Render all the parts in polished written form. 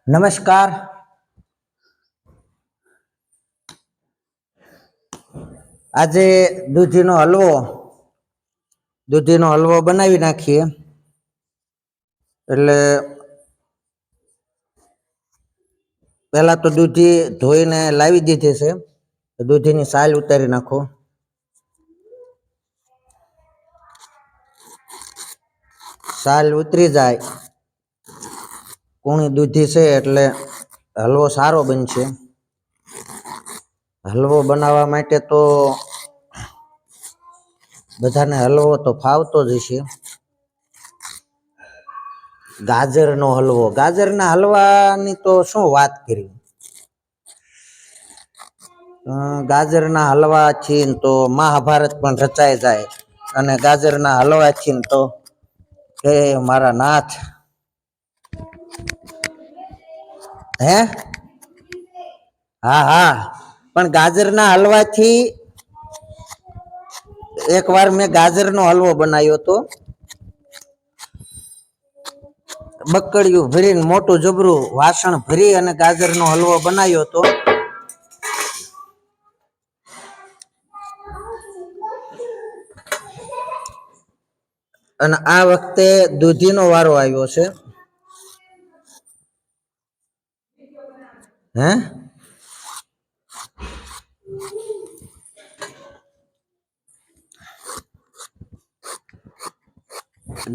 નમસ્કાર. આજે દૂધીનો હલવો બનાવી નાખીએ. એટલે પહેલા તો દૂધી ધોઈને લાવી દીધી છે. દૂધીની છાલ ઉતારી નાખો. છાલ ઉતરી જાય, કૂણી દૂધી છે એટલે હલવો સારો બનશે. હલવો બનાવવા માટે તો બધાને હલવો તો ફાવતો જ હશે. ગાજરનો હલવો, ગાજરના હલવાની તો શું વાત કરી. ગાજરના હલવાથી તો મહાભારત પણ રચાઈ જાય. અને ગાજરના હલવાથી તો હે મારા નાથ, હે હા, પણ ગાજરના હલવાથી એકવાર મેં ગાજરનો હલવો બનાવ્યો હતો. બક્કડિયું ભરીને મોટું જબરું વાસણ ભરી અને ગાજરનો હલવો બનાવ્યો હતો. અને આ વખતે દૂધીનો વારો આવ્યો છે.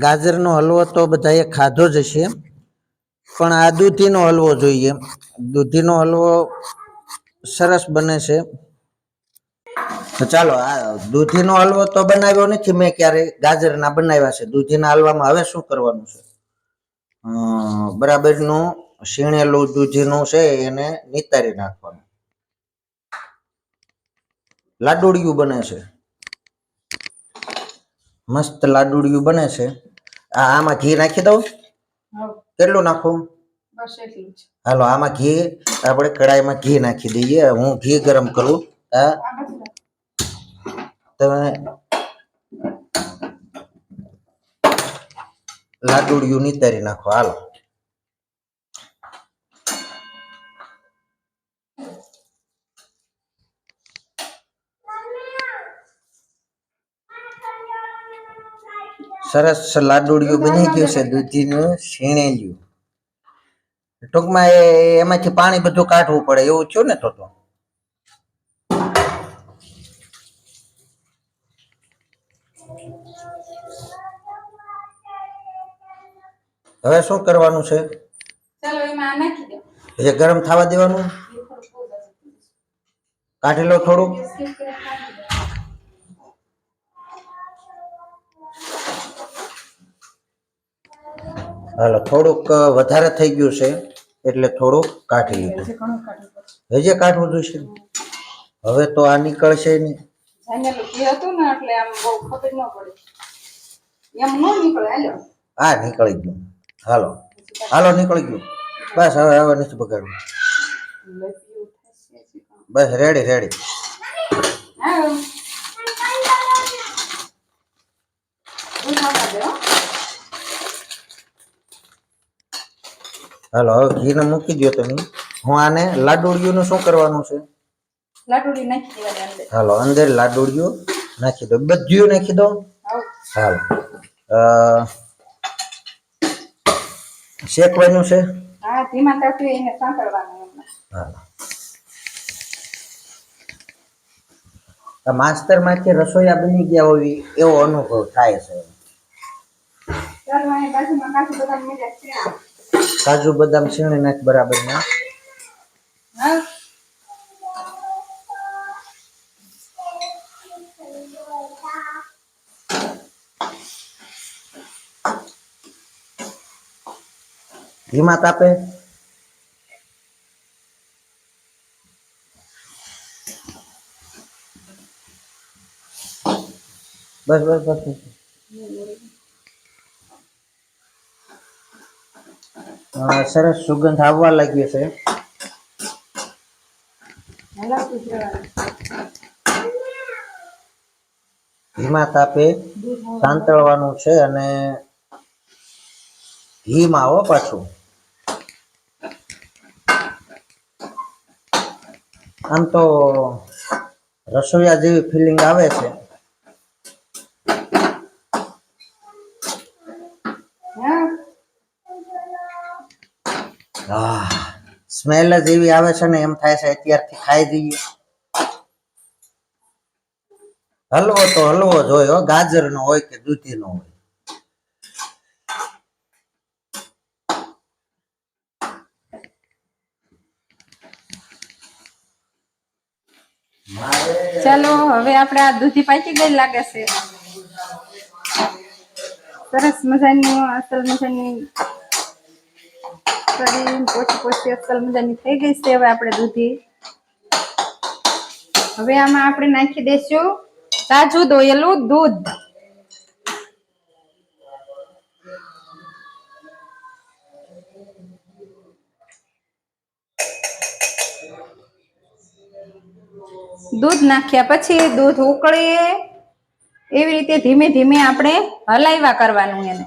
ગાજરનો હલવો તો બધાએ ખાધો જ હશે, પણ આ દૂધીનો હલવો જોઈએ. દૂધીનો હલવો સરસ બને છે. તો ચાલો, આ દૂધીનો હલવો તો બનાવ્યો નથી મેં ક્યારેય, ગાજરના બનાવ્યા છે. દૂધીના હલવામાં હવે શું કરવાનું છે, બરાબરનું સીણેલું દૂધીનું છે એને નિતારી નાખવાનું. લાડુડિયું બને છે, મસ્ત લાડુડિયું બને છે. આમાં ઘી નાખી દઉં? કેટલું નાખું? હાલો, આમાં ઘી આપણે કડાઈમાં ઘી નાખી દઈએ. હું ઘી ગરમ કરું. તમે લાડુડિયું નિતારી નાખો. હાલો, સરસ લાડુડિયું બની ગયું છે, દૂધીનું શીણેલું. ટૂંકમાં એમાંથી પાણી બધું કાઢવું પડે એવું થયું ને. તો હવે શું કરવાનું છે? એ ગરમ થવા દેવાનું. કાઢી લો થોડું. હાલો, થોડુંક વધારે થઈ ગયું છે એટલે થોડુંક કાઢી લીધું. હજી કાઢવું જોઈશે. હવે તો આ નીકળશે નહીં. હા, નીકળી ગયું. હાલો હાલો, નીકળી ગયું. બસ, હવે નથી બગાડવું. બસ, રેડી. હાલો, હવે ઘીને મૂકી દો તમે. હું આને લાડુડિયું શું કરવાનું છે? લાડુડિયું નાખી દેવાની અંદર. હાલો, અંદર લાડુડિયું નાખી દો. બધું નાખી દો. હાલો, શેકવાનું છે. હા, ધીમા તાપે એને સાંતળવાનું. હાલો, માસ્તર માંથી રસોઈયા બની ગયા હોય એવો અનુભવ થાય છે. કાજુ બદામ છીણી નાખ બરાબર ના. ધીમા તાપે. બસ. સરસ સુગંધ આવવા લાગી છે. ધીમા તાપે સાંતળવાનું છે અને ઘીમાં આવો પાછું. આમ તો રસોઈયા જેવી ફિલિંગ આવે છે. સ્મેલ જ એવી આવે છે ને એમ થાય છે અત્યારથી ખાઈ જઈએ. હલવો તો હલવો જ હોય, ગાજરનો હોય કે દૂધીનો હોય. ચાલો હવે આપણે આ દૂધી પાકી ગઈ લાગે છે. સરસ મજાની અસલ મજાની પોચી અસલ મજાની થઈ ગઈ છે. હવે આપણે દૂધી હવે આમાં આપણે નાખી દઈશું તાજું દોયેલું દૂધ. દૂધ નાખ્યા પછી દૂધ ઉકળે એવી રીતે ધીમે ધીમે આપણે હલાવ્યા કરવાનું. એને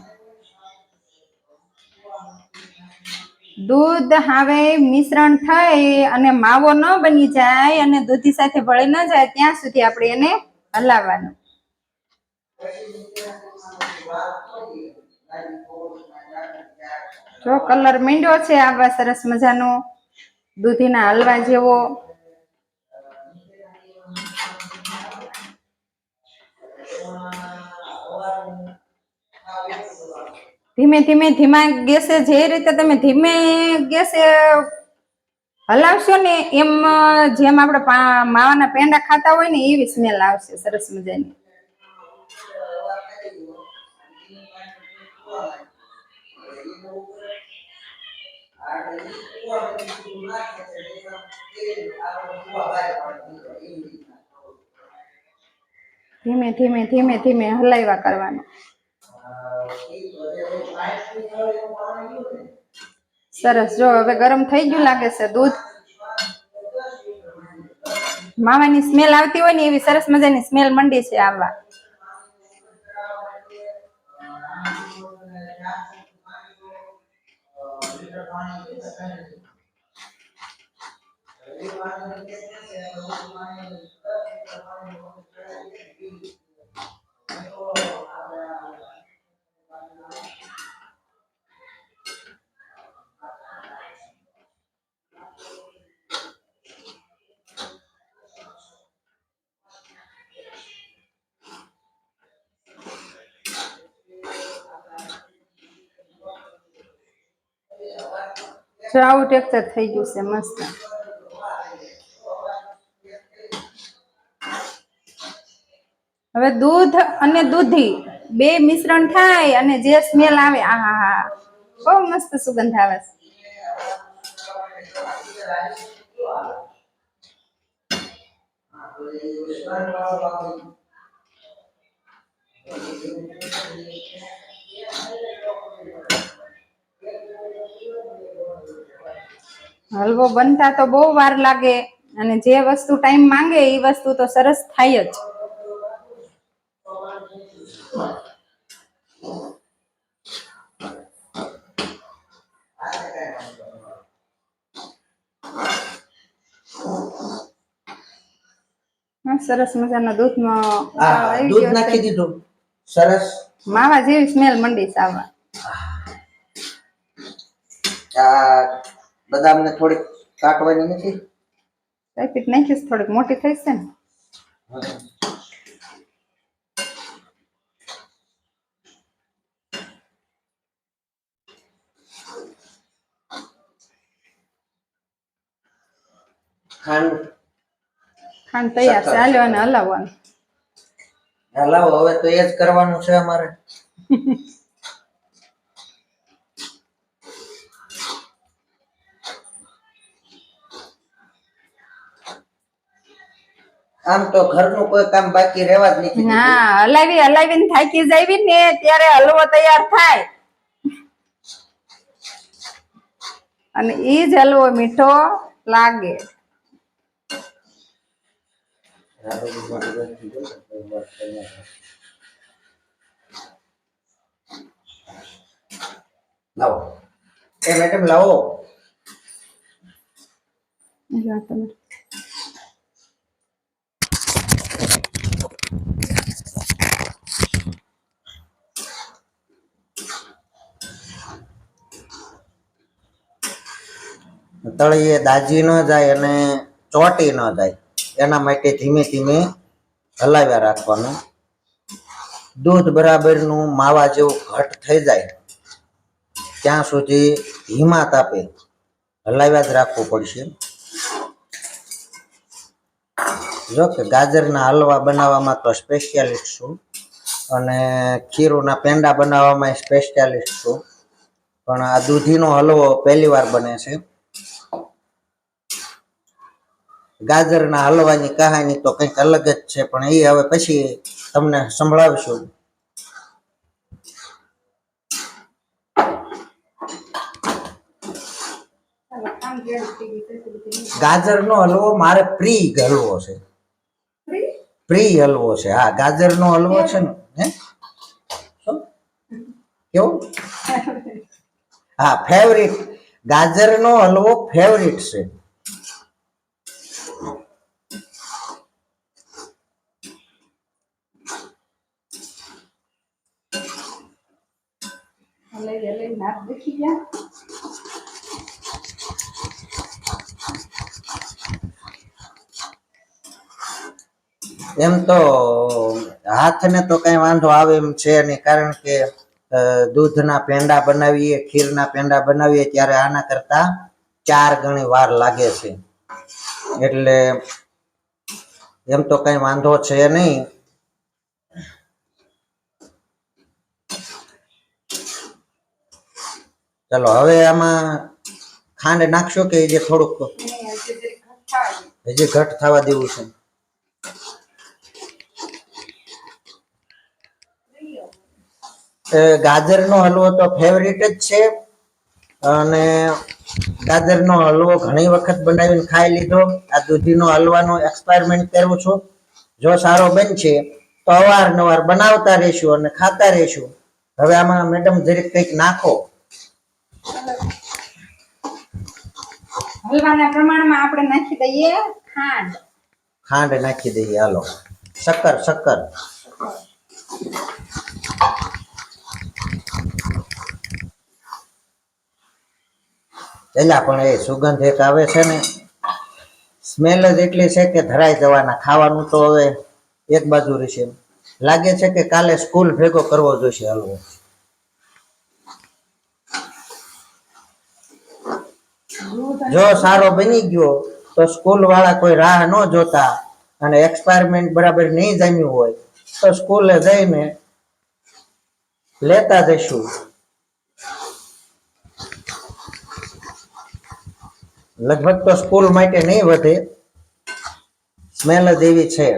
દૂધ હવે મિશ્રણ થઈ અને માવો ન બની જાય અને દૂધી સાથે ભળી ન જાય ત્યાં સુધી આપણે એને હલાવવાનું. જો કલર મીંડ્યો છે આવા સરસ મજાનો દૂધીના હલવા જેવો. ધીમે ધીમે ધીમા ગેસે જે રીતે તમે ધીમે ગેસે હલાવશો ને એમ જેમ આપણે માવાના પેંડા ખાતા હોય ને એવી સ્મેલ આવશે સરસ મજાની. ધીમે ધીમે ધીમે ધીમે હલાવ્યા કરવાનું. સરસ. જો હવે ગરમ થઈ ગયું લાગે છે દૂધ. માવાની સ્મેલ આવતી હોય ને એવી સરસ મજાની સ્મેલ મંડી છે આવવા. જો આવું ટેક્સચર થઈ ગયું છે મસ્ત. હવે દૂધ અને દૂધી બે મિશ્રણ થાય અને જે સ્મેલ આવે આહા બહુ મસ્ત સુગંધ આવે છે. હલવો બનતા તો બહુ વાર લાગે અને જે વસ્તુ ટાઈમ માંગે એ વસ્તુ તો સરસ થાય જ. સરસ મજાના દૂધમાં દૂધ નાખી દીધું. સરસ માવા જેવી સ્મેલ મંડી છે આવવા. બદામને થોડીક કાટવાની નથી. પેકેટ નાખીશ થોડીક મોટી થઈ છે ને. ખાંડ તૈયાર છે. હાલો અને હલાવવાનું. હલાવો હવે તો એ જ કરવાનું છે અમારે. આમ તો ઘરનું કોઈ કામ બાકી રહેવા જ નથી. ના, હલાવીને થાકી જાવી ને ત્યારે હલવો તૈયાર થાય અને ઈ જ હલવો મીઠો લાગે. લાવો એ મેડમ લાવો. તળિયે દાજી ન જાય અને ચોટી ન જાય એના માટે ધીમે ધીમે હલાવ્યા રાખવાનું. દૂધ બરાબરનું માવા જેવું ઘટ થઈ જાય ત્યાં સુધી ધીમા તાપે હલાવ્યા જ રાખવું પડશે. જો કે ગાજરના હલવા બનાવવામાં તો સ્પેશિયાલિસ્ટ છું અને ખીરુના પેંડા બનાવવામાં સ્પેશિયાલિસ્ટ છું, પણ આ દૂધીનો હલવો પહેલી વાર બને છે. ગાજરના હલવાની કહાની તો કંઈક અલગ જ છે, પણ એ હવે પછી તમને સંભળાવીશું. ગાજરનો હલવો મારે પ્રિય હલવો છે. પ્રિય હલવો છે. હા, ગાજરનો હલવો છે ને. હે શું કેવું? હા, ફેવરિટ. ગાજરનો હલવો ફેવરિટ છે. એમ તો હાથને તો કઈ વાંધો આવે એમ છે નહીં, કારણ કે દૂધના પેંડા બનાવીએ, ખીરના પેંડા બનાવીએ ત્યારે આના કરતા 4 ગણી વાર લાગે છે. એટલે એમ તો કઈ વાંધો છે નહીં. ચલો હવે આમાં ખાંડ નાખશો કે જે થોડુંક હજી ઘટ થવા દેવું છે? ગાજરનો હલવો તો ફેવરિટ જ છે અને ગાજરનો હલવો ઘણી વખત બનાવીને ખાઈ લીધો. આ દૂધીનો હલવાનો એક્સપેરિમેન્ટ કરું છું. જો સારો બનશે તો અવારનવાર બનાવતા રહીશું અને ખાતા રહીશું. હવે આમાં મેડમ જરીક કંઈક નાખો. હલવાના પ્રમાણમાં આપણે નાખી દઈએ ખાંડ. ખાંડ નાખી દઈએ. હાલો, શક્કર એલા પણ એ સુગંધ એક આવે છે ને, સ્મેલ જ એટલી છે કે ધરાઈ જવાના. ખાવાનું તો હવે એક બાજુ રહેશે. લાગે છે કે કાલે સ્કૂલ ભેગો કરવો જોઈશે હલવો. જો સારો બની ગયો તો સ્કૂલ વાળા કોઈ રાહ ન જોતા અને એક્સપેરિમેન્ટ બરાબર નહીં જામ્યું હોય તો સ્કૂલે જઈને લેતા જઈશું. લગભગ તો સ્કૂલ માટે નહીં વધે, સ્મેલ જ એવી છે.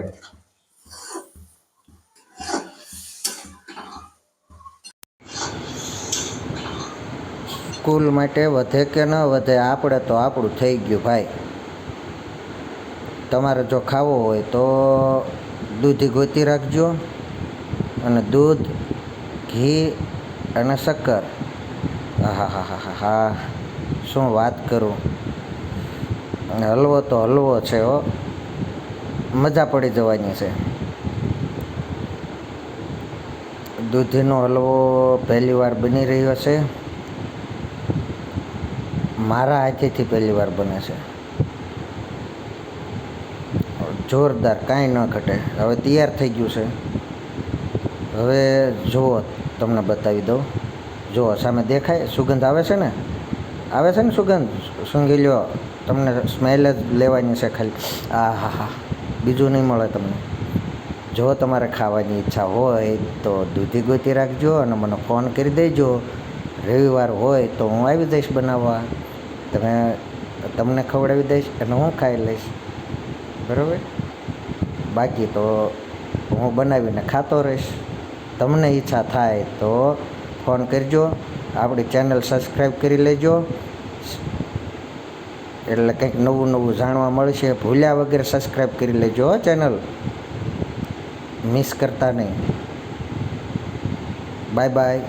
સ્કૂલ માટે વધે કે ન વધે, આપણે તો આપણું થઈ ગયું ભાઈ. તમારે જો ખાવો હોય તો દૂધી ગોતી રાખજો અને દૂધ, ઘી અને શક્કર. હા હા હા હા હા, શું વાત કરું. હલવો તો હલવો છે હો, મજા પડી જવાની છે. દૂધીનો હલવો પહેલી વાર બની રહ્યો છે, મારા હાથેથી પહેલી વાર બને છે. જોરદાર, કાંઈ ન ઘટે. હવે તૈયાર થઈ ગયું છે. હવે જુઓ, તમને બતાવી દઉં. જુઓ, સામે દેખાય સુગંધ આવે છે ને? આવે છે ને સુગંધ? સૂંઘી લ્યો, તમને સ્મેલ જ લેવાની છે ખાલી. આ હા હા, બીજું નહીં મળે તમને. જો તમારે ખાવાની ઈચ્છા હોય તો દૂધી ગોતી રાખજો અને મને ફોન કરી દેજો. રવિવાર હોય તો હું આવી જઈશ બનાવવા. તમને ખવડાવી દઈશ અને હું ખાઈ લઈશ, બરાબર? બાકી તો હું બનાવીને ખાતો રહીશ. તમને ઈચ્છા થાય તો ફોન કરજો. આપણી ચેનલ સબસ્ક્રાઈબ કરી લેજો, એટલે કંઈક નવું નવું જાણવા મળશે. ભૂલ્યા વગર સબસ્ક્રાઈબ કરી લેજો ચેનલ, મિસ કરતા નહીં. Bye bye.